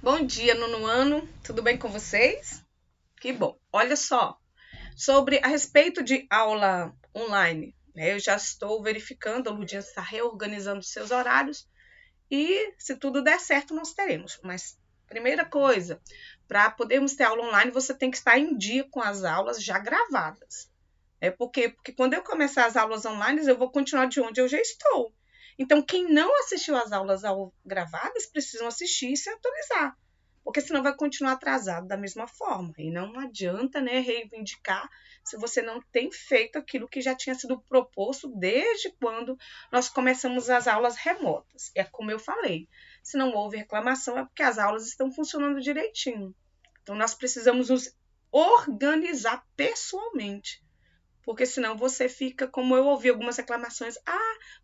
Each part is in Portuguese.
Bom dia, nono ano. Tudo bem com vocês? Que bom. Olha só, sobre a respeito de aula online, né? Eu já estou verificando, a Ludinha está reorganizando seus horários e, se tudo der certo, nós teremos. Mas, primeira coisa, para podermos ter aula online, você tem que estar em dia com as aulas já gravadas. Porque quando eu começar as aulas online, eu vou continuar de onde eu já estou. Então, quem não assistiu às aulas gravadas, precisam assistir e se atualizar, porque senão vai continuar atrasado da mesma forma. E não adianta, né, reivindicar se você não tem feito aquilo que já tinha sido proposto desde quando nós começamos as aulas remotas. É como eu falei, se não houve reclamação é porque as aulas estão funcionando direitinho. Então, nós precisamos nos organizar pessoalmente, porque senão você fica, como eu ouvi algumas reclamações,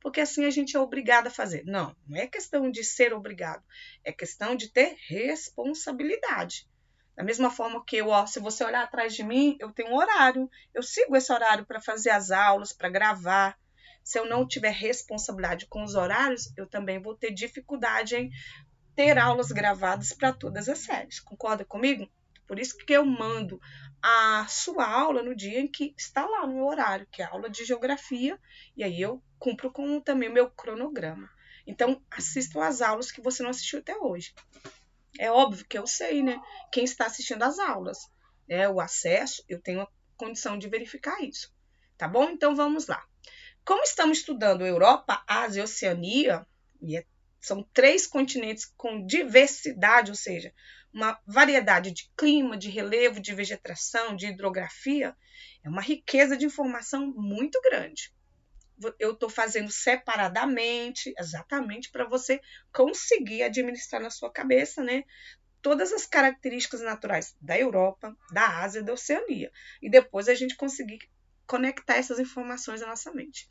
porque assim a gente é obrigado a fazer. Não, não é questão de ser obrigado, é questão de ter responsabilidade. Da mesma forma que se você olhar atrás de mim, eu tenho um horário, eu sigo esse horário para fazer as aulas, para gravar. Se eu não tiver responsabilidade com os horários, eu também vou ter dificuldade em ter aulas gravadas para todas as séries. Concorda comigo? Por isso que eu mando a sua aula no dia em que está lá no meu horário, que é a aula de geografia, e aí eu cumpro com também o meu cronograma. Então, assistam às aulas que você não assistiu até hoje. É óbvio que eu sei, né? Quem está assistindo às aulas, né? O acesso, eu tenho a condição de verificar isso. Tá bom? Então, vamos lá. Como estamos estudando Europa, Ásia e Oceania, e são 3 continentes com diversidade, ou seja, uma variedade de clima, de relevo, de vegetação, de hidrografia, é uma riqueza de informação muito grande. Eu estou fazendo separadamente, exatamente para você conseguir administrar na sua cabeça, né? Todas as características naturais da Europa, da Ásia e da Oceania. E depois a gente conseguir conectar essas informações à nossa mente.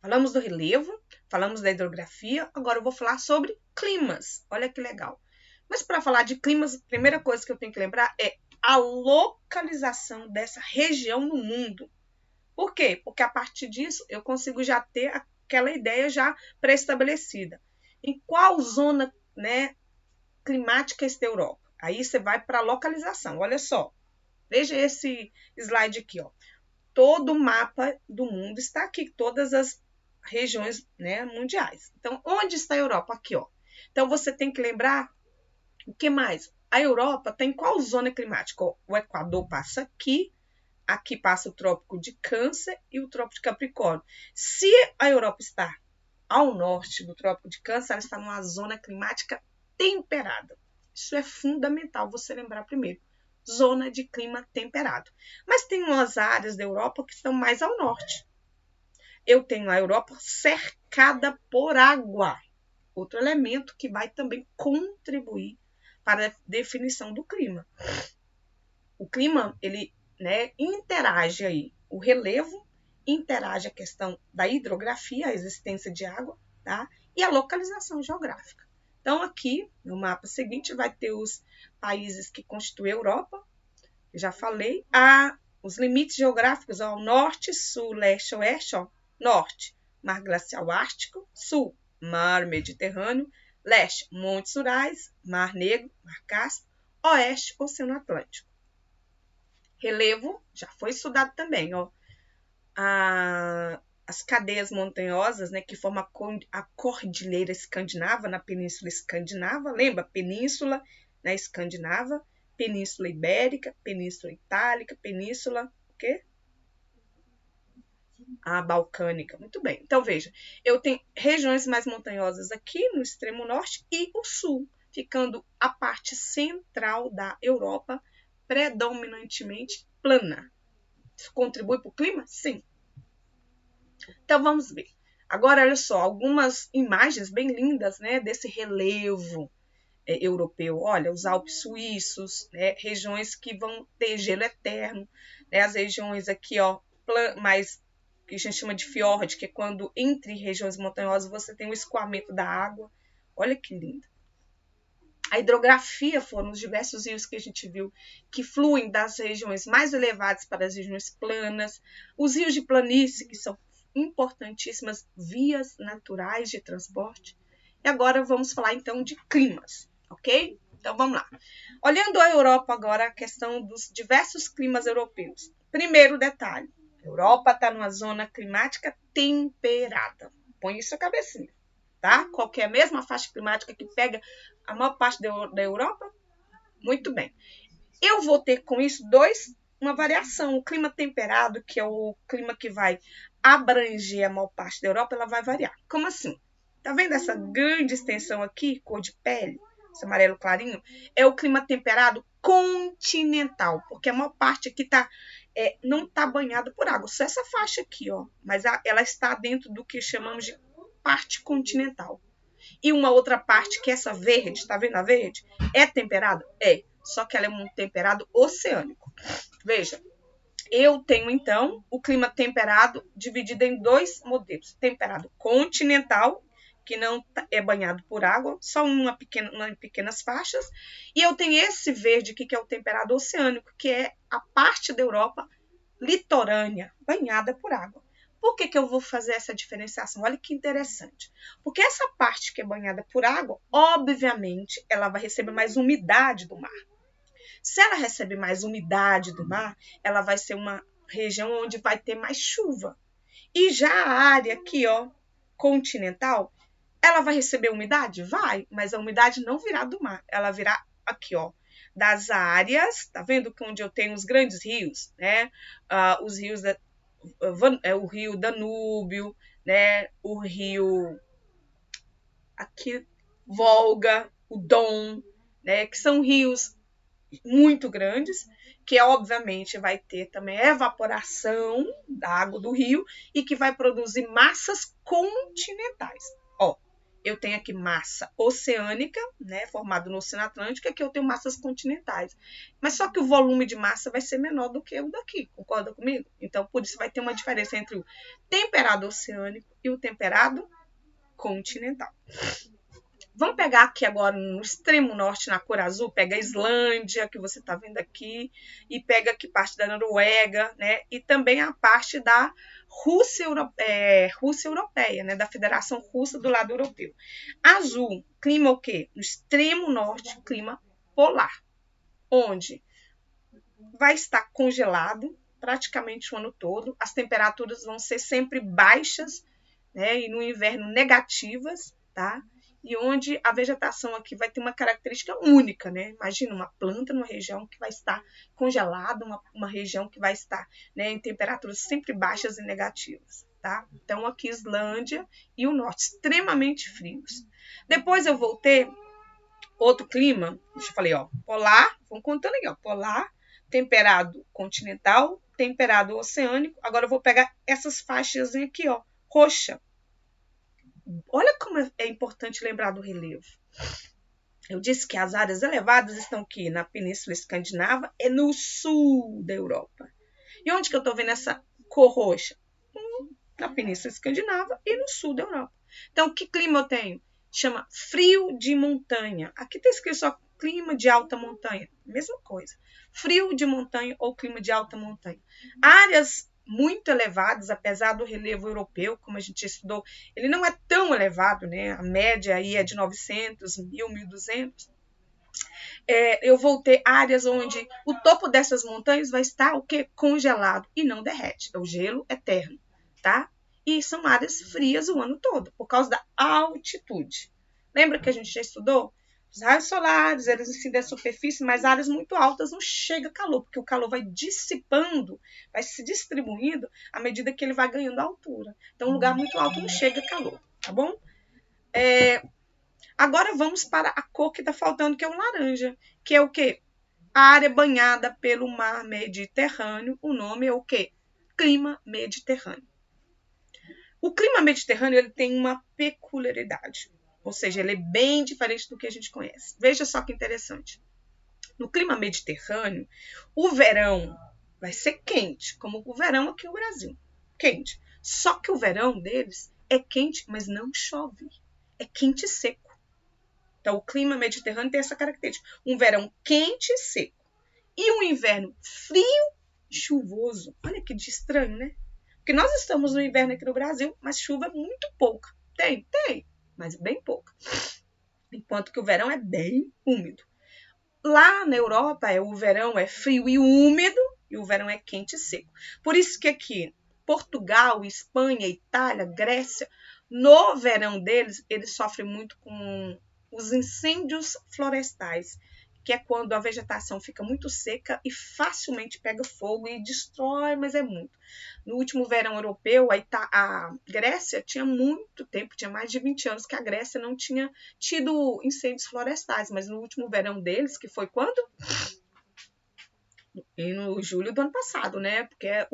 Falamos do relevo, falamos da hidrografia, agora eu vou falar sobre climas. Olha que legal. Mas para falar de climas, a primeira coisa que eu tenho que lembrar é a localização dessa região no mundo. Por quê? Porque a partir disso eu consigo já ter aquela ideia já pré-estabelecida. Em qual zona, né, climática está a Europa? Aí você vai para a localização. Olha só, veja esse slide aqui, ó. Todo o mapa do mundo está aqui, todas as regiões, né, mundiais. Então, onde está a Europa? Aqui, ó. Então, você tem que lembrar o que mais? A Europa tem qual zona climática? O Equador passa aqui, aqui passa o Trópico de Câncer e o Trópico de Capricórnio. Se a Europa está ao norte do Trópico de Câncer, ela está numa zona climática temperada. Isso é fundamental você lembrar primeiro. Zona de clima temperado. Mas tem umas áreas da Europa que estão mais ao norte. Eu tenho a Europa cercada por água, outro elemento que vai também contribuir para a definição do clima. O clima, ele, né, interage aí, o relevo interage a questão da hidrografia, a existência de água, tá? E a localização geográfica. Então, aqui no mapa seguinte vai ter os países que constituem a Europa, já falei, os limites geográficos ao norte, sul, leste, oeste, ó. Norte, mar glacial ártico, sul, mar Mediterrâneo, leste, montes Urais, mar Negro, mar Cáspio, oeste, oceano Atlântico. Relevo, já foi estudado também, ó. As cadeias montanhosas, né, que formam a cordilheira escandinava, na Península Escandinava, lembra? Península, né, Escandinava, Península Ibérica, Península Itálica, Península o quê? A Balcânica. Muito bem. Então, veja, eu tenho regiões mais montanhosas aqui no extremo norte e o sul, ficando a parte central da Europa predominantemente plana. Isso contribui para o clima? Sim. Então, vamos ver. Agora, olha só, algumas imagens bem lindas, né, desse relevo europeu. Olha, os Alpes suíços, né, regiões que vão ter gelo eterno, né, as regiões aqui, ó, mais que a gente chama de fiord, que é quando entre regiões montanhosas você tem o escoamento da água. Olha que lindo. A hidrografia foram os diversos rios que a gente viu que fluem das regiões mais elevadas para as regiões planas, os rios de planície, que são importantíssimas vias naturais de transporte. E agora vamos falar então de climas, ok? Então, vamos lá. Olhando a Europa agora, a questão dos diversos climas europeus. Primeiro detalhe, a Europa está numa zona climática temperada. Põe isso na cabecinha, tá? Qual que é a mesma faixa climática que pega a maior parte da Europa? Muito bem. Eu vou ter com isso uma variação. O clima temperado, que é o clima que vai abranger a maior parte da Europa, ela vai variar. Como assim? Tá vendo essa grande extensão aqui, cor de pele, esse amarelo clarinho? É o clima temperado continental, porque a maior parte aqui não está banhada por água. Só essa faixa aqui, ó, mas ela está dentro do que chamamos de parte continental. E uma outra parte, que é essa verde, tá vendo a verde? É temperada? É. Só que ela é um temperado oceânico. Veja, eu tenho, então, o clima temperado dividido em dois modelos. Temperado continental, que não é banhado por água, só em pequenas faixas. E eu tenho esse verde aqui, que é o temperado oceânico, que é a parte da Europa litorânea, banhada por água. Por que eu vou fazer essa diferenciação? Olha que interessante. Porque essa parte que é banhada por água, obviamente, ela vai receber mais umidade do mar. Se ela recebe mais umidade do mar, ela vai ser uma região onde vai ter mais chuva. E já a área aqui, ó, continental, ela vai receber umidade? Vai, mas a umidade não virá do mar, ela virá aqui, ó, das áreas, tá vendo que onde eu tenho os grandes rios, né? Os rios, o rio Danúbio, né? O rio aqui, Volga, o Don, né? Que são rios muito grandes, que obviamente vai ter também evaporação da água do rio e que vai produzir massas continentais. Ó, eu tenho aqui massa oceânica, né, formada no Oceano Atlântico, aqui eu tenho massas continentais. Mas só que o volume de massa vai ser menor do que o daqui, concorda comigo? Então, por isso vai ter uma diferença entre o temperado oceânico e o temperado continental. Vamos pegar aqui agora no extremo norte, na cor azul, pega a Islândia, que você está vendo aqui, e pega aqui parte da Noruega, né? E também a parte da Rússia Europeia, né? Da Federação Russa do lado europeu. Azul, clima o quê? No extremo norte, clima polar, onde vai estar congelado praticamente o ano todo, as temperaturas vão ser sempre baixas, né? E no inverno negativas, tá? E onde a vegetação aqui vai ter uma característica única, né? Imagina uma planta numa região que vai estar congelada, uma região que vai estar, né, em temperaturas sempre baixas e negativas, tá? Então, aqui Islândia e o norte, extremamente frios. Depois eu vou ter outro clima, eu falei, ó, polar, vamos contando aqui, ó, polar, temperado continental, temperado oceânico. Agora eu vou pegar essas faixas aqui, ó, roxa. Olha como é importante lembrar do relevo. Eu disse que as áreas elevadas estão aqui na Península Escandinava e no sul da Europa. E onde que eu estou vendo essa cor roxa? Na Península Escandinava e no sul da Europa. Então, que clima eu tenho? Chama frio de montanha. Aqui está escrito só clima de alta montanha. Mesma coisa. Frio de montanha ou clima de alta montanha. Áreas muito elevados, apesar do relevo europeu, como a gente estudou, ele não é tão elevado, né? A média aí é de 900, 1.000, 1.200. Eu vou ter áreas onde o topo dessas montanhas vai estar o quê? Congelado e não derrete. É o gelo eterno, tá? E são áreas frias o ano todo, por causa da altitude. Lembra que a gente já estudou? Os raios solares, eles incidem na superfície, mas áreas muito altas não chega calor, porque o calor vai dissipando, vai se distribuindo à medida que ele vai ganhando altura. Então, um lugar muito alto não chega calor, tá bom? Agora vamos para a cor que está faltando, que é o laranja, que é o quê? A área banhada pelo mar Mediterrâneo, o nome é o quê? Clima mediterrâneo. O clima mediterrâneo ele tem uma peculiaridade. Ou seja, ele é bem diferente do que a gente conhece. Veja só que interessante. No clima mediterrâneo, o verão vai ser quente, como o verão aqui no Brasil. Quente. Só que o verão deles é quente, mas não chove. É quente e seco. Então, o clima mediterrâneo tem essa característica. Um verão quente e seco. E um inverno frio e chuvoso. Olha que estranho, né? Porque nós estamos no inverno aqui no Brasil, mas chuva é muito pouca. Tem, mas bem pouca. Enquanto que o verão é bem úmido. Lá na Europa, o verão é frio e úmido e o verão é quente e seco. Por isso que aqui, Portugal, Espanha, Itália, Grécia, no verão deles, eles sofrem muito com os incêndios florestais, que é quando a vegetação fica muito seca e facilmente pega fogo e destrói, mas é muito. No último verão europeu, a Grécia tinha muito tempo, tinha mais de 20 anos que a Grécia não tinha tido incêndios florestais, mas no último verão deles, que foi quando? E no julho do ano passado, né? Porque é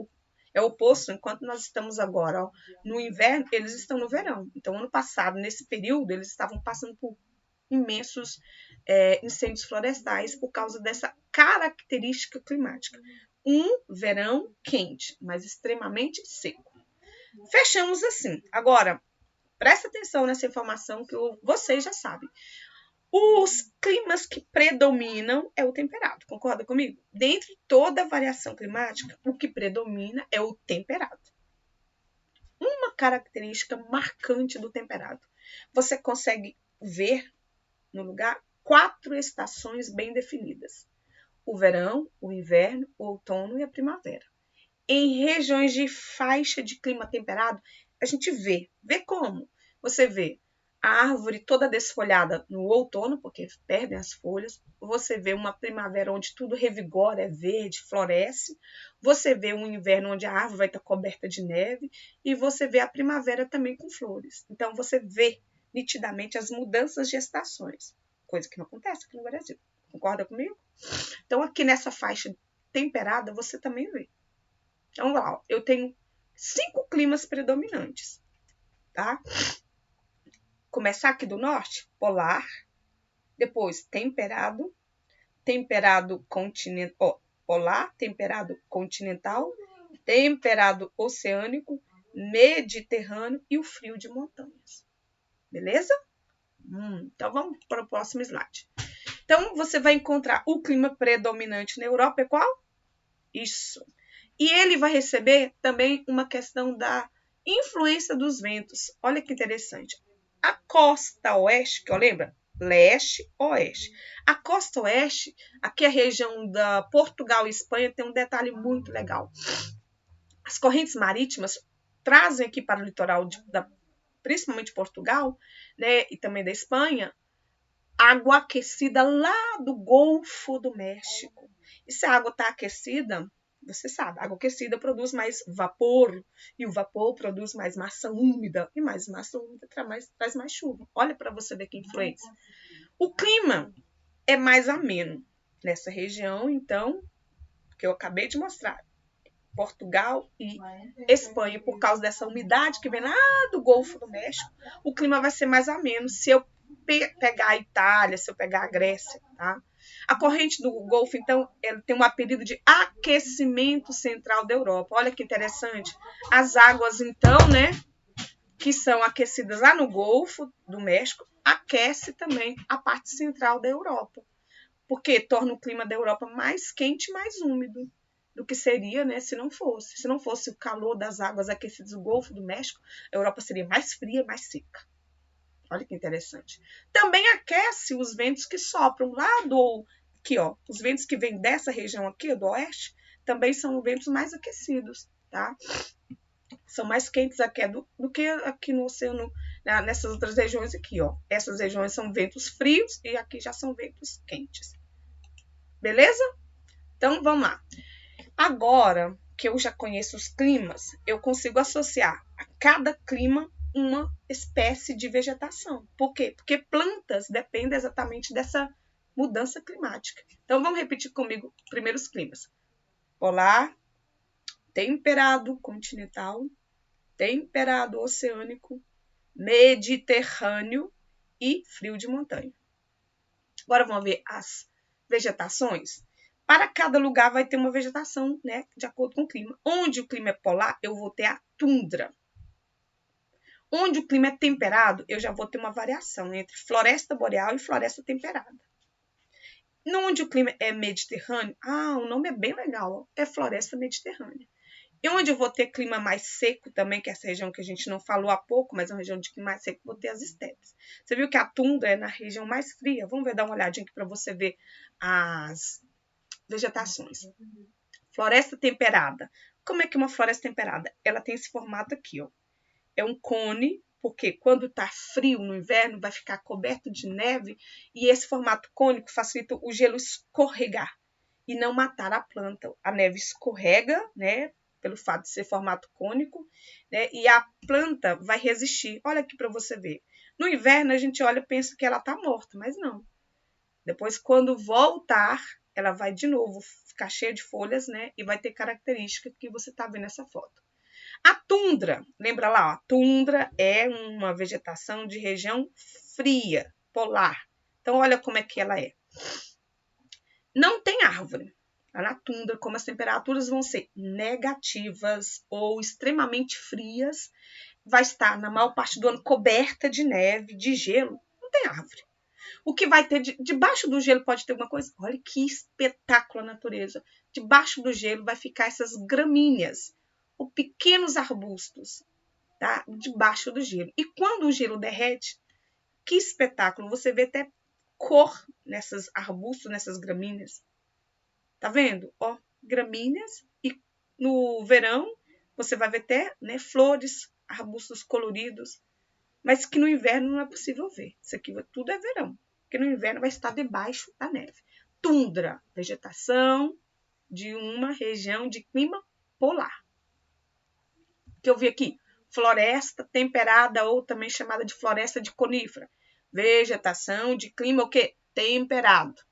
o oposto, enquanto nós estamos agora, ó, no inverno, eles estão no verão. Então, ano passado, nesse período, eles estavam passando por imensos incêndios florestais por causa dessa característica climática. Um verão quente, mas extremamente seco. Fechamos assim. Agora, presta atenção nessa informação que vocês já sabem. Os climas que predominam é o temperado, concorda comigo? Dentre toda a variação climática, o que predomina é o temperado. Uma característica marcante do temperado. Você consegue ver no lugar 4 estações bem definidas: o verão, o inverno, o outono e a primavera. Em regiões de faixa de clima temperado, a gente vê como? Você vê a árvore toda desfolhada no outono, porque perdem as folhas. Você vê uma primavera onde tudo revigora, é verde, floresce. Você vê um inverno onde a árvore vai estar coberta de neve. E você vê a primavera também com flores. Então, você vê nitidamente as mudanças de estações, coisa que não acontece aqui no Brasil. Concorda comigo? Então, aqui nessa faixa temperada, você também vê. Então, lá, eu tenho 5 climas predominantes, tá? Começar aqui do norte, polar, depois temperado, temperado continental, polar, temperado continental, temperado oceânico, mediterrâneo e o frio de montanhas. Beleza? Então, vamos para o próximo slide. Então, você vai encontrar o clima predominante na Europa é qual? Isso. E ele vai receber também uma questão da influência dos ventos. Olha que interessante. A costa oeste, que eu lembro, leste, oeste. A costa oeste, aqui a região da Portugal e Espanha, tem um detalhe muito legal. As correntes marítimas trazem aqui para o litoral, principalmente Portugal, né, e também da Espanha, água aquecida lá do Golfo do México. E se a água está aquecida, você sabe, água aquecida produz mais vapor, e o vapor produz mais massa úmida, e mais massa úmida traz mais chuva. Olha para você ver que influência. O clima é mais ameno nessa região, então, que eu acabei de mostrar. Portugal e Espanha, por causa dessa umidade que vem lá do Golfo do México, o clima vai ser mais ameno. Se eu pegar a Itália, se eu pegar a Grécia, tá? A corrente do Golfo, então, ela tem um apelido de aquecimento central da Europa. Olha que interessante. As águas, então, né, que são aquecidas lá no Golfo do México, aquece também a parte central da Europa, porque torna o clima da Europa mais quente e mais úmido do que seria, né, se não fosse. Se não fosse o calor das águas aquecidas do Golfo do México, a Europa seria mais fria e mais seca. Olha que interessante. Também aquece os ventos que sopram lá aqui, ó. Os ventos que vêm dessa região aqui, do oeste, também são ventos mais aquecidos, tá? São mais quentes aqui do que aqui no oceano, nessas outras regiões aqui, ó. Essas regiões são ventos frios e aqui já são ventos quentes. Beleza? Então, vamos lá. Agora que eu já conheço os climas, eu consigo associar a cada clima uma espécie de vegetação. Por quê? Porque plantas dependem exatamente dessa mudança climática. Então, vamos repetir comigo primeiro os climas. Polar, temperado continental, temperado oceânico, mediterrâneo e frio de montanha. Agora vamos ver as vegetações. Para cada lugar vai ter uma vegetação, né, de acordo com o clima. Onde o clima é polar, eu vou ter a tundra. Onde o clima é temperado, eu já vou ter uma variação entre floresta boreal e floresta temperada. Onde o clima é mediterrâneo, o nome é bem legal, ó, é floresta mediterrânea. E onde eu vou ter clima mais seco também, que é essa região que a gente não falou há pouco, mas é uma região de clima mais seco, vou ter as estepes. Você viu que a tundra é na região mais fria? Vamos ver, dar uma olhadinha aqui para você ver as vegetações. Floresta temperada. Como é que uma floresta temperada? Ela tem esse formato aqui, ó. É um cone, porque quando tá frio no inverno, vai ficar coberto de neve, e esse formato cônico facilita o gelo escorregar e não matar a planta. A neve escorrega, né, pelo fato de ser formato cônico, né, e a planta vai resistir. Olha aqui para você ver. No inverno, a gente olha e pensa que ela tá morta, mas não. Depois, quando voltar, ela vai de novo ficar cheia de folhas, né, e vai ter característica que você tá vendo nessa foto. A tundra, lembra lá, ó, a tundra é uma vegetação de região fria, polar. Então, olha como é que ela é. Não tem árvore. Na tundra, como as temperaturas vão ser negativas ou extremamente frias, vai estar, na maior parte do ano, coberta de neve, de gelo. Não tem árvore. O que vai ter debaixo do gelo pode ter alguma coisa? Olha que espetáculo a natureza. Debaixo do gelo vai ficar essas gramíneas, ou pequenos arbustos, tá? Debaixo do gelo. E quando o gelo derrete, que espetáculo! Você vê até cor nessas arbustos, nessas gramíneas. Tá vendo? Ó, gramíneas. E no verão, você vai ver até, né, flores, arbustos coloridos. Mas que no inverno não é possível ver. Isso aqui tudo é verão. Porque no inverno vai estar debaixo da neve. Tundra, vegetação de uma região de clima polar. Que eu vi aqui, floresta temperada ou também chamada de floresta de conífera. Vegetação de clima o quê? Temperado.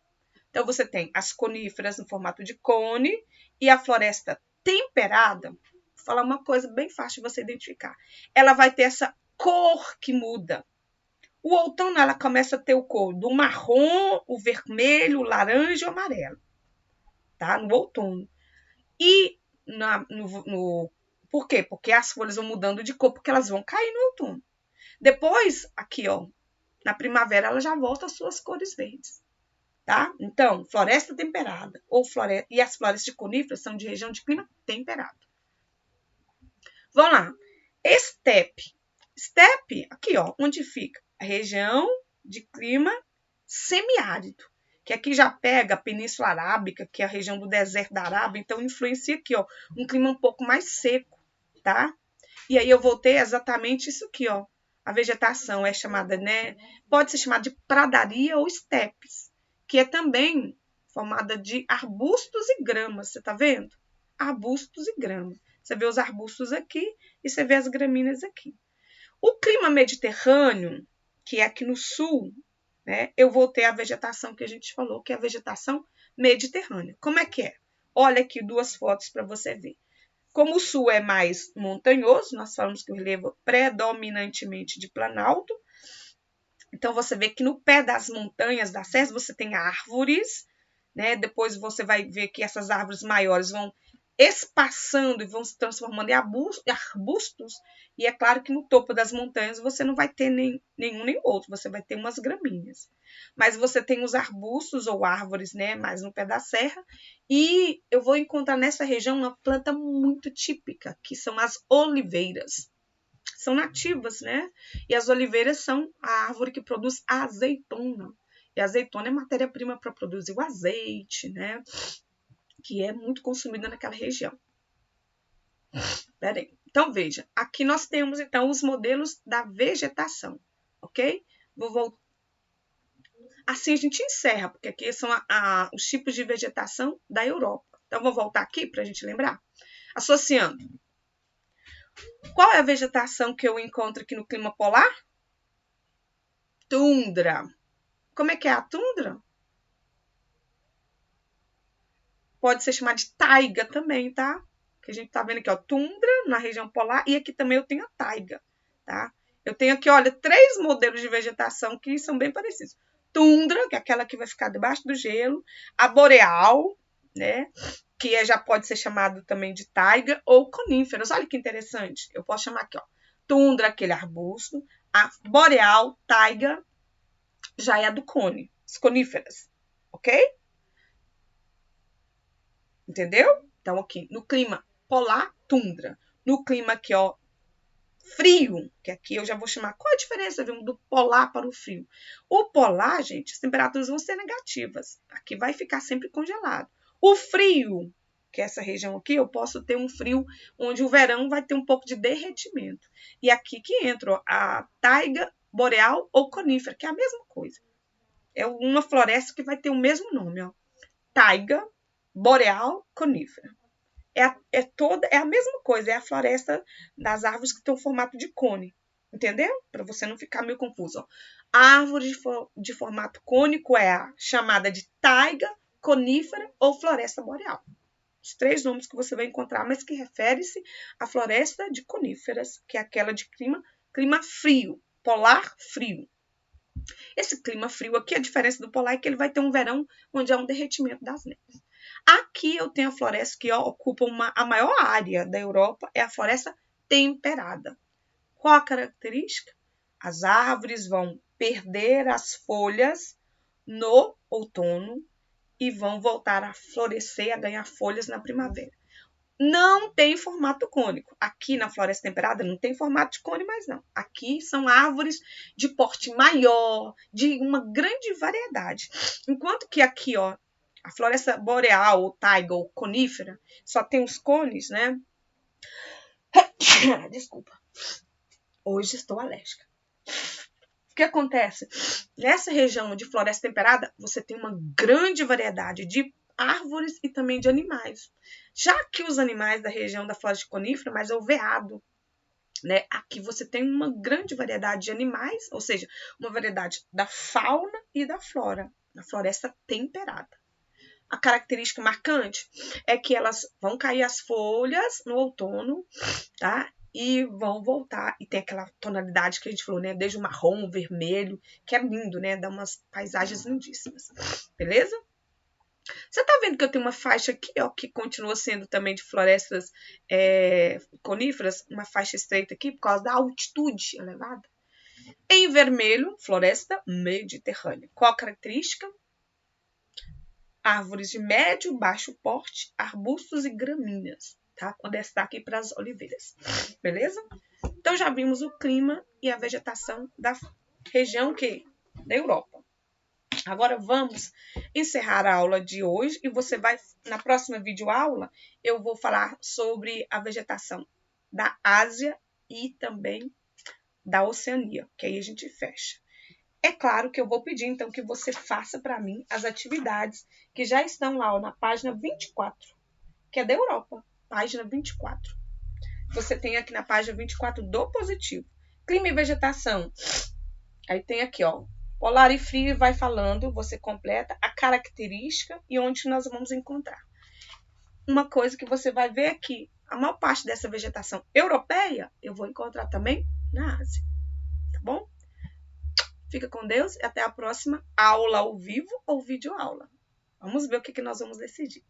Então você tem as coníferas no formato de cone e a floresta temperada. Vou falar uma coisa bem fácil de você identificar. Ela vai ter essa cor que muda. O outono ela começa a ter o cor do marrom, o vermelho, o laranja e o amarelo, tá? No outono. E por quê? Porque as folhas vão mudando de cor, porque elas vão cair no outono. Depois, aqui, ó, na primavera, ela já volta às suas cores verdes, tá? Então, floresta temperada ou floresta, e as florestas de coníferas são de região de clima temperado. Vamos lá. Estepe. Estepe, aqui, ó, onde fica? A região de clima semiárido, que aqui já pega a Península Arábica, que é a região do deserto da Arábia, então influencia aqui, ó, um clima um pouco mais seco, tá? E aí eu vou ter exatamente isso aqui, ó. A vegetação é chamada, né? Pode ser chamada de pradaria ou estepes, que é também formada de arbustos e gramas, você tá vendo? Arbustos e gramas. Você vê os arbustos aqui e você vê as gramíneas aqui. O clima mediterrâneo, que é aqui no sul, né, eu vou ter a vegetação que a gente falou, que é a vegetação mediterrânea. Como é que é? Olha aqui duas fotos para você ver. Como o sul é mais montanhoso, nós falamos que o relevo é predominantemente de planalto. Então, você vê que no pé das montanhas, das serras, você tem árvores, né? Depois você vai ver que essas árvores maiores vão espaçando e vão se transformando em arbustos. E é claro que no topo das montanhas você não vai ter nenhum nem outro, você vai ter umas gramíneas. Mas você tem os arbustos ou árvores, né, mais no pé da serra. E eu vou encontrar nessa região uma planta muito típica, que são as oliveiras. São nativas, né? E as oliveiras são a árvore que produz azeitona. E a azeitona é matéria-prima para produzir o azeite, né? Que é muito consumida naquela região. Peraí. Então, veja. Aqui nós temos, então, os modelos da vegetação, ok? Vou voltar. Assim a gente encerra, porque aqui são os tipos de vegetação da Europa. Então, vou voltar aqui para a gente lembrar. Associando. Qual é a vegetação que eu encontro aqui no clima polar? Tundra. Como é que é a tundra? Pode ser chamada de taiga também, tá? Que a gente tá vendo aqui, ó, tundra na região polar e aqui também eu tenho a taiga, tá? Eu tenho aqui, olha, 3 modelos de vegetação que são bem parecidos. Tundra, que é aquela que vai ficar debaixo do gelo, a boreal, né? Que já pode ser chamado também de taiga ou coníferas. Olha que interessante. Eu posso chamar aqui, ó, tundra, aquele arbusto, a boreal, taiga, já é a do cone, as coníferas, ok? Entendeu? Então, aqui no clima polar, tundra. No clima aqui, ó, frio, que aqui eu já vou chamar. Qual a diferença do polar para o frio? O polar, gente, as temperaturas vão ser negativas. Aqui vai ficar sempre congelado. O frio, que é essa região aqui, eu posso ter um frio onde o verão vai ter um pouco de derretimento. E aqui que entra ó, a taiga boreal ou conífera, que é a mesma coisa. É uma floresta que vai ter o mesmo nome, ó. Taiga boreal conífera. É a mesma coisa, é a floresta das árvores que tem o formato de cone, entendeu? Para você não ficar meio confuso. Ó. Árvore de formato cônico é a chamada de taiga, conífera ou floresta boreal. Os 3 nomes que você vai encontrar, mas que refere-se à floresta de coníferas, que é aquela de clima frio, polar frio. Esse clima frio aqui, a diferença do polar é que ele vai ter um verão onde há um derretimento das neves. Aqui eu tenho a floresta que ocupa a maior área da Europa, é a floresta temperada. Qual a característica? As árvores vão perder as folhas no outono e vão voltar a florescer, a ganhar folhas na primavera. Não tem formato cônico. Aqui na floresta temperada não tem formato de cone mais não. Aqui são árvores de porte maior, de uma grande variedade. Enquanto que aqui, ó, a floresta boreal, ou taiga, ou conífera, só tem os cones, né? Desculpa. Hoje estou alérgica. O que acontece? Nessa região de floresta temperada, você tem uma grande variedade de árvores e também de animais. Já que os animais da região da floresta conífera, mas é o veado, né? Aqui você tem uma grande variedade de animais, ou seja, uma variedade da fauna e da flora, na floresta temperada. A característica marcante é que elas vão cair as folhas no outono, tá? E vão voltar, e tem aquela tonalidade que a gente falou, né? Desde o marrom, o vermelho, que é lindo, né? Dá umas paisagens lindíssimas, beleza? Você tá vendo que eu tenho uma faixa aqui, ó, que continua sendo também de florestas coníferas, uma faixa estreita aqui, por causa da altitude elevada. Em vermelho, floresta mediterrânea. Qual a característica? Árvores de médio, baixo porte, arbustos e gramíneas, tá? Com destaque para as oliveiras, beleza? Então já vimos o clima e a vegetação da região da Europa. Agora vamos encerrar a aula de hoje e você vai, na próxima videoaula, eu vou falar sobre a vegetação da Ásia e também da Oceania, que aí a gente fecha. É claro que eu vou pedir, então, que você faça para mim as atividades que já estão lá ó, na página 24, que é da Europa, página 24. Você tem aqui na página 24 do positivo. Clima e vegetação. Aí tem aqui, ó, polar e frio, vai falando, você completa a característica e onde nós vamos encontrar. Uma coisa que você vai ver aqui, a maior parte dessa vegetação europeia, eu vou encontrar também na Ásia, tá bom? Fica com Deus e até a próxima aula ao vivo ou videoaula. Vamos ver o que nós vamos decidir.